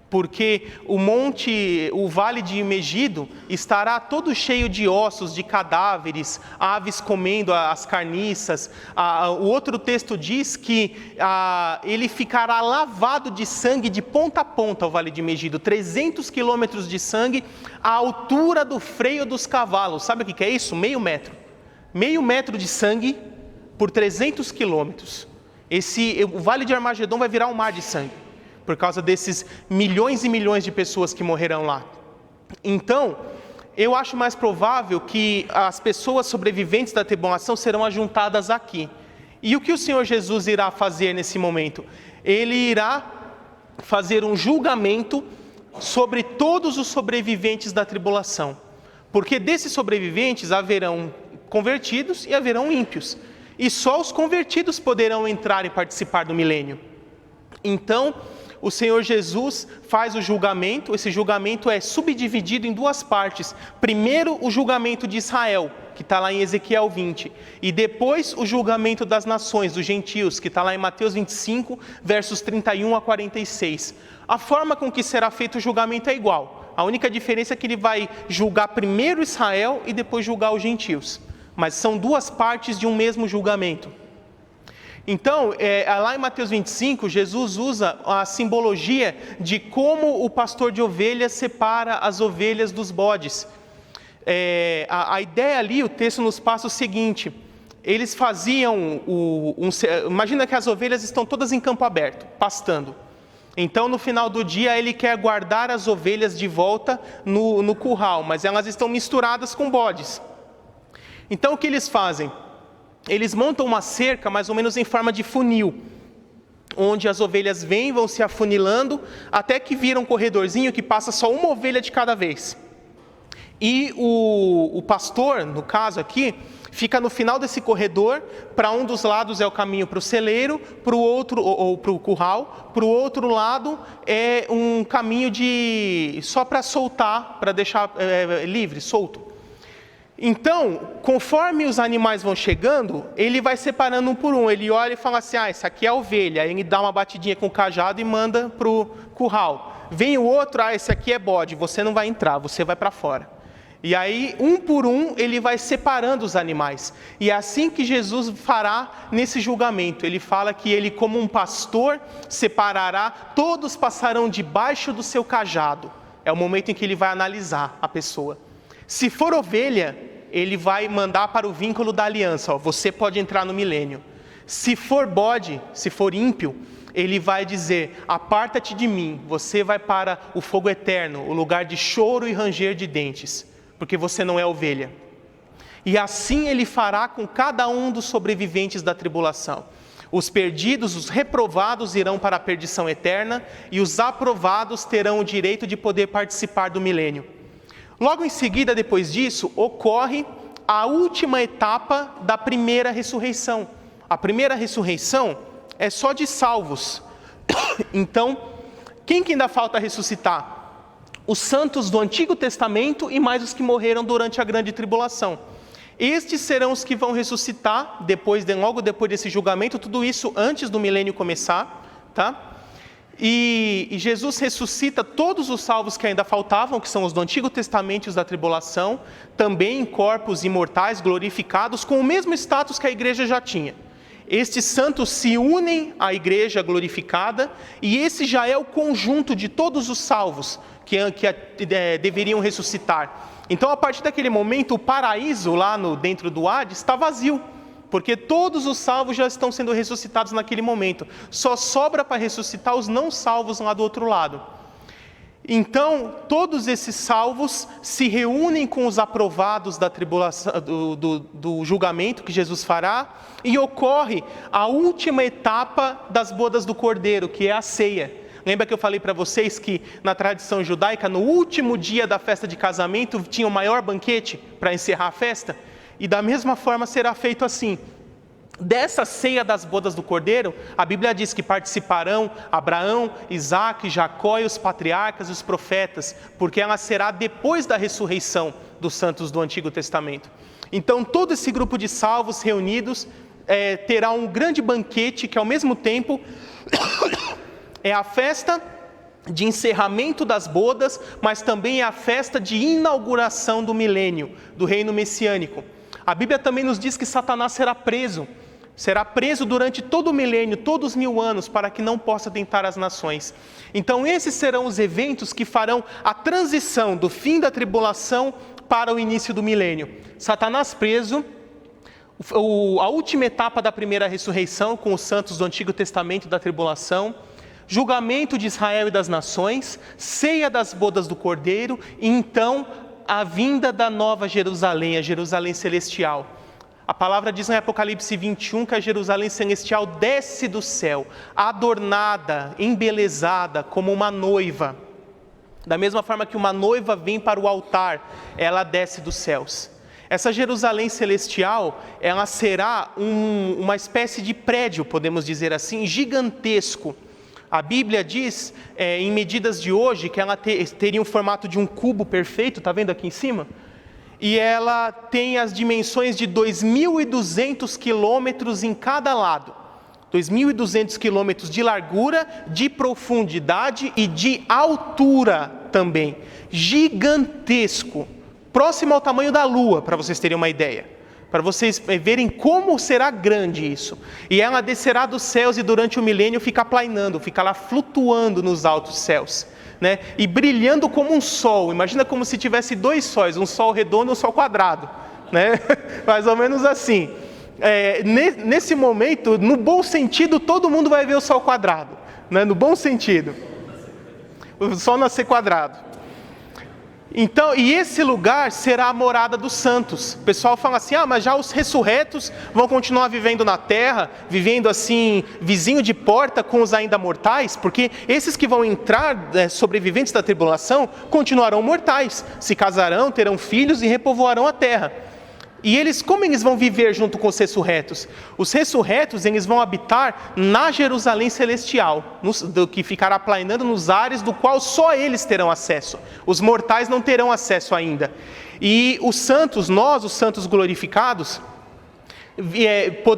Speaker 1: porque o vale de Megido estará todo cheio de ossos, de cadáveres, aves comendo as carniças. O outro texto diz que ele ficará lavado de sangue de ponta a ponta, o vale de Megido, 300 quilômetros de sangue, à altura do freio dos cavalos. Sabe o que é isso? Meio metro de sangue por 300 quilômetros. O vale de Armagedon vai virar um mar de sangue, por causa desses milhões e milhões de pessoas que morrerão lá. Então, eu acho mais provável que as pessoas sobreviventes da tribulação serão ajuntadas aqui. E o que o Senhor Jesus irá fazer nesse momento? Ele irá fazer um julgamento sobre todos os sobreviventes da tribulação. Porque desses sobreviventes haverão convertidos e haverão ímpios. E só os convertidos poderão entrar e participar do milênio. Então, o Senhor Jesus faz o julgamento. Esse julgamento é subdividido em 2 partes. Primeiro, o julgamento de Israel, que está lá em Ezequiel 20. E depois, o julgamento das nações, dos gentios, que está lá em Mateus 25, versos 31 a 46. A forma com que será feito o julgamento é igual. A única diferença é que ele vai julgar primeiro Israel e depois julgar os gentios. Mas são 2 partes de um mesmo julgamento. Então, lá em Mateus 25, Jesus usa a simbologia de como o pastor de ovelhas separa as ovelhas dos bodes. A ideia ali, o texto nos passa o seguinte: eles faziam, imagina que as ovelhas estão todas em campo aberto, pastando. Então, no final do dia, ele quer guardar as ovelhas de volta no curral, mas elas estão misturadas com bodes. Então, o que eles fazem? Eles montam uma cerca mais ou menos em forma de funil, onde as ovelhas vão se afunilando, até que vira um corredorzinho que passa só uma ovelha de cada vez. E o pastor, no caso aqui, fica no final desse corredor. Para um dos lados é o caminho para o celeiro, para o outro, ou para o curral, para o outro lado é um caminho só para soltar, para deixar livre, solto. Então, conforme os animais vão chegando, ele vai separando um por um. Ele olha e fala assim: esse aqui é a ovelha. Aí ele dá uma batidinha com o cajado e manda para o curral. Vem o outro: esse aqui é bode, você não vai entrar, você vai para fora. E aí, um por um, ele vai separando os animais. E é assim que Jesus fará nesse julgamento. Ele fala que ele, como um pastor, separará, todos passarão debaixo do seu cajado. É o momento em que ele vai analisar a pessoa. Se for ovelha, ele vai mandar para o vínculo da aliança: você pode entrar no milênio. Se for bode, se for ímpio, ele vai dizer: aparta-te de mim, você vai para o fogo eterno, o lugar de choro e ranger de dentes, porque você não é ovelha. E assim ele fará com cada um dos sobreviventes da tribulação. Os perdidos, os reprovados, irão para a perdição eterna, e os aprovados terão o direito de poder participar do milênio. Logo em seguida, depois disso, ocorre a última etapa da primeira ressurreição. A primeira ressurreição é só de salvos. Então, quem que ainda falta ressuscitar? Os santos do Antigo Testamento e mais os que morreram durante a grande tribulação. Estes serão os que vão ressuscitar logo depois desse julgamento, tudo isso antes do milênio começar, tá? E Jesus ressuscita todos os salvos que ainda faltavam, que são os do Antigo Testamento e os da tribulação, também em corpos imortais, glorificados, com o mesmo status que a igreja já tinha. Estes santos se unem à igreja glorificada, e esse já é o conjunto de todos os salvos que deveriam ressuscitar. Então, a partir daquele momento, o paraíso lá dentro do Hades está vazio, porque todos os salvos já estão sendo ressuscitados naquele momento. Só sobra para ressuscitar os não salvos lá do outro lado. Então, todos esses salvos se reúnem com os aprovados da tribulação, do julgamento que Jesus fará, e ocorre a última etapa das bodas do Cordeiro, que é a ceia. Lembra que eu falei para vocês que na tradição judaica, no último dia da festa de casamento, tinha o maior banquete para encerrar a festa? E da mesma forma será feito assim. Dessa ceia das bodas do Cordeiro, a Bíblia diz que participarão Abraão, Isaque, Jacó e os patriarcas e os profetas, porque ela será depois da ressurreição dos santos do Antigo Testamento. Então todo esse grupo de salvos reunidos terá um grande banquete que ao mesmo tempo é a festa de encerramento das bodas, mas também é a festa de inauguração do milênio, do reino messiânico. A Bíblia também nos diz que Satanás será preso durante todo o milênio, todos os 1000 anos, para que não possa tentar as nações. Então esses serão os eventos que farão a transição do fim da tribulação para o início do milênio. Satanás preso, a última etapa da primeira ressurreição com os santos do Antigo Testamento da tribulação, julgamento de Israel e das nações, ceia das bodas do Cordeiro e então a vinda da nova Jerusalém, a Jerusalém celestial. A palavra diz em Apocalipse 21 que a Jerusalém celestial desce do céu, adornada, embelezada como uma noiva. Da mesma forma que uma noiva vem para o altar, ela desce dos céus. Essa Jerusalém celestial, ela será uma espécie de prédio, podemos dizer assim, gigantesco. A Bíblia diz, em medidas de hoje, que ela teria um formato de um cubo perfeito, está vendo aqui em cima? E ela tem as dimensões de 2.200 quilômetros em cada lado. 2.200 quilômetros de largura, de profundidade e de altura também. Gigantesco. Próximo ao tamanho da Lua, para vocês terem uma ideia. Para vocês verem como será grande isso. E ela descerá dos céus e durante o milênio fica plainando, fica lá flutuando nos altos céus. Né? E brilhando como um sol. Imagina como se tivesse 2 sóis, um sol redondo e um sol quadrado, né? Mais ou menos assim. Nesse momento, no bom sentido, todo mundo vai ver o sol quadrado, né? No bom sentido, o sol nascer quadrado. Então, e esse lugar será a morada dos santos. O pessoal fala assim, mas já os ressurretos vão continuar vivendo na terra, vivendo assim, vizinho de porta com os ainda mortais, porque esses que vão entrar, sobreviventes da tribulação, continuarão mortais, se casarão, terão filhos e repovoarão a terra. E como eles vão viver junto com os ressurretos? Os ressurretos, eles vão habitar na Jerusalém celestial, que ficará plainando nos ares do qual só eles terão acesso. Os mortais não terão acesso ainda. E os santos, nós, os santos glorificados,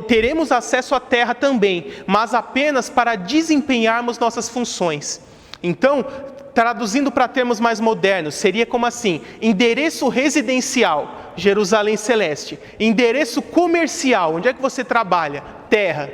Speaker 1: teremos acesso à terra também, mas apenas para desempenharmos nossas funções. Então, traduzindo para termos mais modernos, seria como assim: endereço residencial, Jerusalém Celeste. Endereço comercial, onde é que você trabalha? Terra.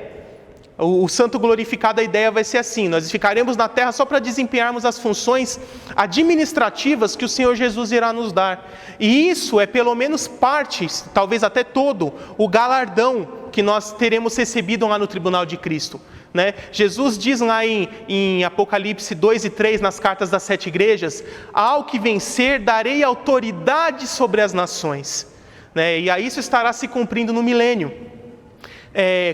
Speaker 1: O santo glorificado, a ideia vai ser assim: nós ficaremos na terra só para desempenharmos as funções administrativas que o Senhor Jesus irá nos dar. E isso é pelo menos parte, talvez até todo, o galardão que nós teremos recebido lá no tribunal de Cristo. Né? Jesus diz lá em Apocalipse 2 e 3, nas cartas das 7 igrejas, ao que vencer darei autoridade sobre as nações. Né? E aí isso estará se cumprindo no milênio.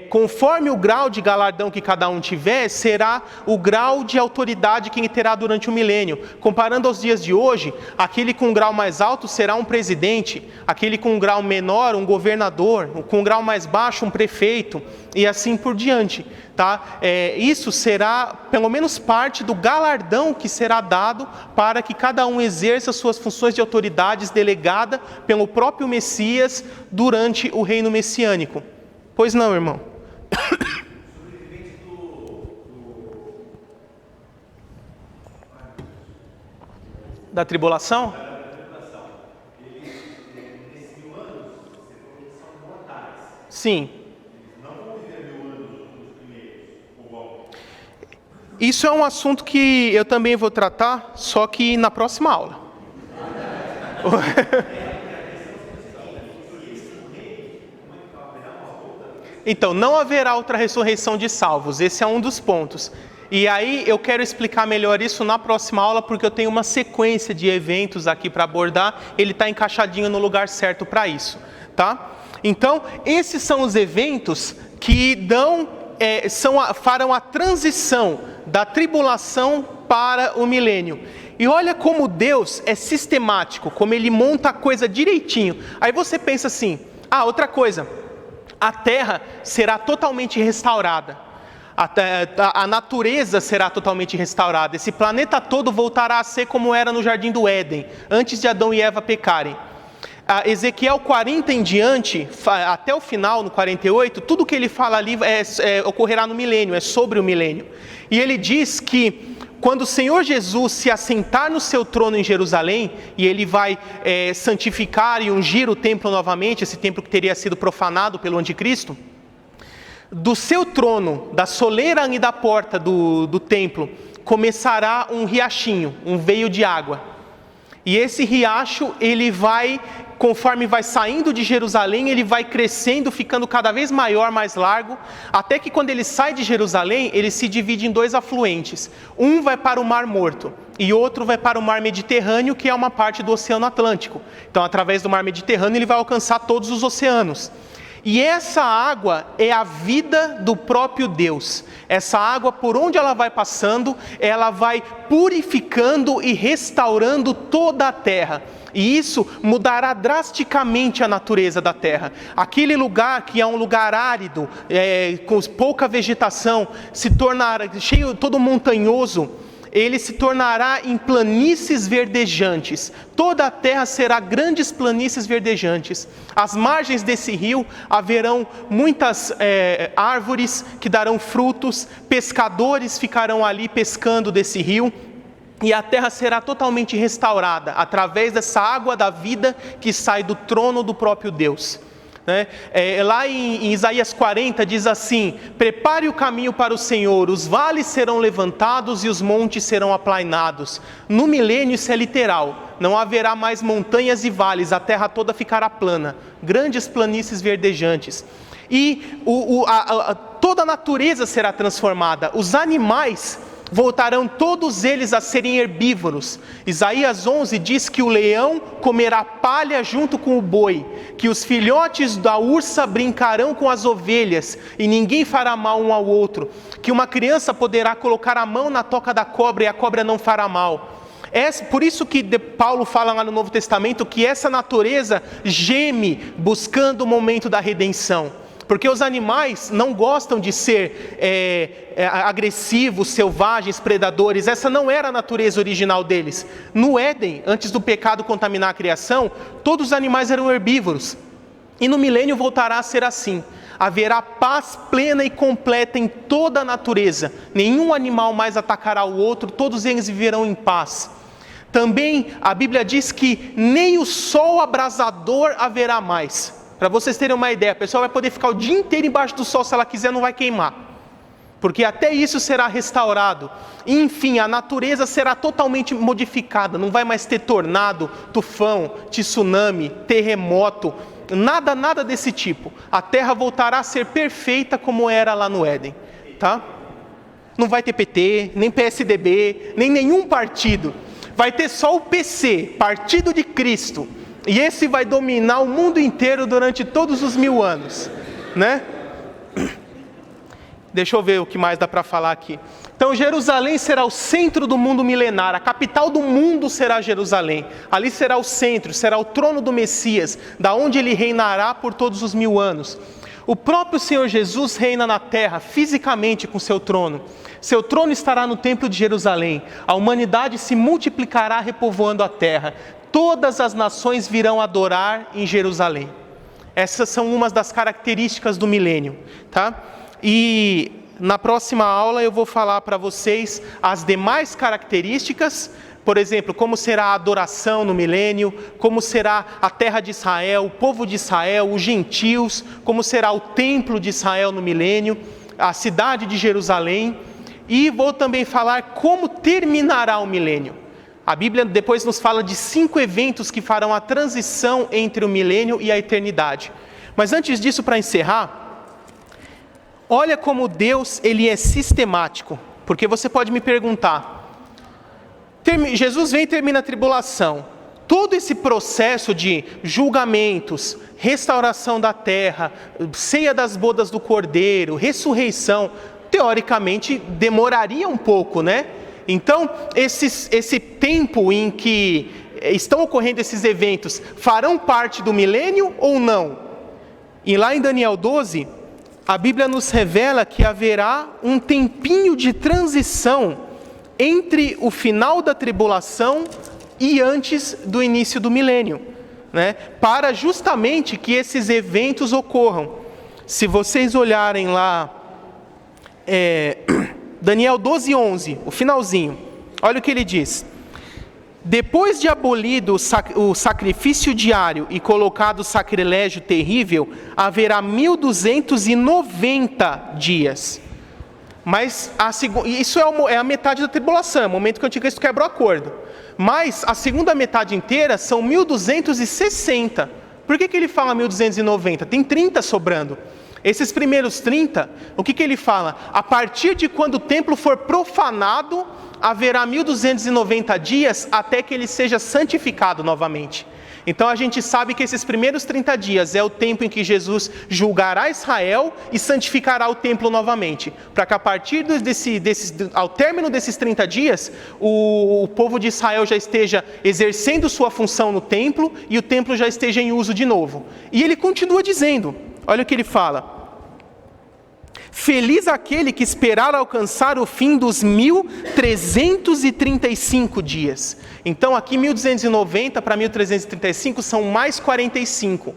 Speaker 1: Conforme o grau de galardão que cada um tiver, será o grau de autoridade que ele terá durante o milênio. Comparando aos dias de hoje, aquele com um grau mais alto será um presidente, aquele com um grau menor, um governador, com um grau mais baixo, um prefeito, e assim por diante. Tá? Isso será pelo menos parte do galardão que será dado para que cada um exerça suas funções de autoridades delegada pelo próprio Messias durante o reino messiânico. Pois não, irmão? Da tribulação? Sim. Isso é um assunto que eu também vou tratar, só que na próxima aula. Então, não haverá outra ressurreição de salvos, esse é um dos pontos. E aí eu quero explicar melhor isso na próxima aula, porque eu tenho uma sequência de eventos aqui para abordar. Ele está encaixadinho no lugar certo para isso, tá? Então, esses são os eventos que farão a transição da tribulação para o milênio. E olha como Deus é sistemático, como Ele monta a coisa direitinho. Aí você pensa assim, outra coisa, a terra será totalmente restaurada, a natureza será totalmente restaurada, esse planeta todo voltará a ser como era no Jardim do Éden, antes de Adão e Eva pecarem. Ezequiel 40 em diante, até o final, no 48, tudo que ele fala ali ocorrerá no milênio, é sobre o milênio. E ele diz que quando o Senhor Jesus se assentar no seu trono em Jerusalém, e Ele vai santificar e ungir o templo novamente, esse templo que teria sido profanado pelo anticristo, do seu trono, da soleira e da porta do templo, começará um riachinho, um veio de água. E esse riacho, ele vai, conforme vai saindo de Jerusalém, ele vai crescendo, ficando cada vez maior, mais largo, até que quando ele sai de Jerusalém, ele se divide em dois afluentes. Um vai para o Mar Morto e outro vai para o Mar Mediterrâneo, que é uma parte do Oceano Atlântico. Então, através do Mar Mediterrâneo, ele vai alcançar todos os oceanos. E essa água é a vida do próprio Deus. Essa água, por onde ela vai passando, ela vai purificando e restaurando toda a terra. E isso mudará drasticamente a natureza da terra. Aquele lugar que é um lugar árido, com pouca vegetação, se tornará cheio, todo montanhoso, ele se tornará em planícies verdejantes. Toda a terra será grandes planícies verdejantes. Às margens desse rio haverão muitas árvores que darão frutos, pescadores ficarão ali pescando desse rio, e a terra será totalmente restaurada através dessa água da vida que sai do trono do próprio Deus. Lá em Isaías 40 diz assim: prepare o caminho para o Senhor, os vales serão levantados e os montes serão aplainados. No milênio isso é literal, não haverá mais montanhas e vales, a terra toda ficará plana, grandes planícies verdejantes. E toda a natureza será transformada, os animais voltarão todos eles a serem herbívoros. Isaías 11 diz que o leão comerá palha junto com o boi, que os filhotes da ursa brincarão com as ovelhas, e ninguém fará mal um ao outro, que uma criança poderá colocar a mão na toca da cobra e a cobra não fará mal. Por isso que Paulo fala lá no Novo Testamento que essa natureza geme buscando o momento da redenção. Porque os animais não gostam de ser agressivos, selvagens, predadores. Essa não era a natureza original deles. No Éden, antes do pecado contaminar a criação, todos os animais eram herbívoros. E no milênio voltará a ser assim. Haverá paz plena e completa em toda a natureza. Nenhum animal mais atacará o outro, todos eles viverão em paz. Também a Bíblia diz que nem o sol abrasador haverá mais. Para vocês terem uma ideia, a pessoa vai poder ficar o dia inteiro embaixo do sol, se ela quiser não vai queimar. Porque até isso será restaurado. Enfim, a natureza será totalmente modificada, não vai mais ter tornado, tufão, tsunami, terremoto, nada desse tipo. A terra voltará a ser perfeita como era lá no Éden, tá? Não vai ter PT, nem PSDB, nem nenhum partido. Vai ter só o PC, Partido de Cristo. E esse vai dominar o mundo inteiro durante todos os 1000 anos, né? Deixa eu ver o que mais dá para falar aqui. Então, Jerusalém será o centro do mundo milenar, a capital do mundo será Jerusalém. Ali será o centro, será o trono do Messias, da onde ele reinará por todos os 1000 anos. O próprio Senhor Jesus reina na terra, fisicamente com seu trono. Seu trono estará no templo de Jerusalém. A humanidade se multiplicará repovoando a terra. Todas as nações virão adorar em Jerusalém. Essas são umas das características do milênio, tá? E na próxima aula eu vou falar para vocês as demais características, por exemplo, como será a adoração no milênio, como será a terra de Israel, o povo de Israel, os gentios, como será o templo de Israel no milênio, a cidade de Jerusalém, e vou também falar como terminará o milênio. A Bíblia depois nos fala de 5 eventos que farão a transição entre o milênio e a eternidade. Mas antes disso, para encerrar, olha como Deus ele é sistemático. Porque você pode me perguntar, Jesus vem e termina a tribulação. Todo esse processo de julgamentos, restauração da terra, ceia das bodas do Cordeiro, ressurreição, teoricamente demoraria um pouco, né? Então, esse tempo em que estão ocorrendo esses eventos, farão parte do milênio ou não? E lá em Daniel 12, a Bíblia nos revela que haverá um tempinho de transição entre o final da tribulação e antes do início do milênio, né? Para justamente que esses eventos ocorram. Se vocês olharem lá, Daniel 12, 11, o finalzinho, olha o que ele diz. Depois de abolido o sacrifício diário e colocado o sacrilégio terrível, haverá 1290 dias. Mas isso é a metade da tribulação, é o momento que o anticristo quebrou o acordo. Mas a segunda metade inteira são 1260. Por que ele fala 1290? Tem 30 sobrando. Esses primeiros 30, o que ele fala? A partir de quando o templo for profanado, haverá 1290 dias até que ele seja santificado novamente. Então a gente sabe que esses primeiros 30 dias é o tempo em que Jesus julgará Israel e santificará o templo novamente. Para que a partir ao término desses 30 dias, o povo de Israel já esteja exercendo sua função no templo e o templo já esteja em uso de novo. E ele continua dizendo, olha o que ele fala. Feliz aquele que esperar alcançar o fim dos 1335 dias. Então aqui 1290 para 1335 são mais 45.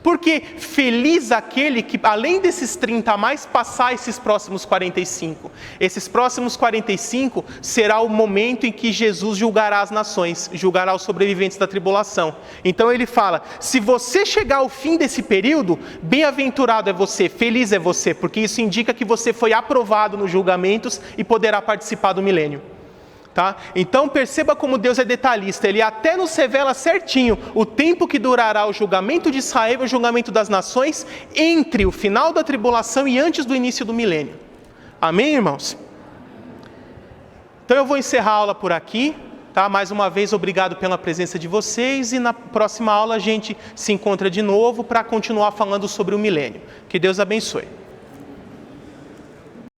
Speaker 1: Porque feliz aquele que, além desses 30 a mais, passar esses próximos 45. Esses próximos 45 será o momento em que Jesus julgará as nações, julgará os sobreviventes da tribulação. Então ele fala, se você chegar ao fim desse período, bem-aventurado é você, feliz é você, porque isso indica que você foi aprovado nos julgamentos e poderá participar do milênio. Tá? Então perceba como Deus é detalhista, Ele até nos revela certinho o tempo que durará o julgamento de Israel e o julgamento das nações entre o final da tribulação e antes do início do milênio. Amém, irmãos? Então eu vou encerrar a aula por aqui, tá? Mais uma vez obrigado pela presença de vocês e na próxima aula a gente se encontra de novo para continuar falando sobre o milênio. Que Deus abençoe.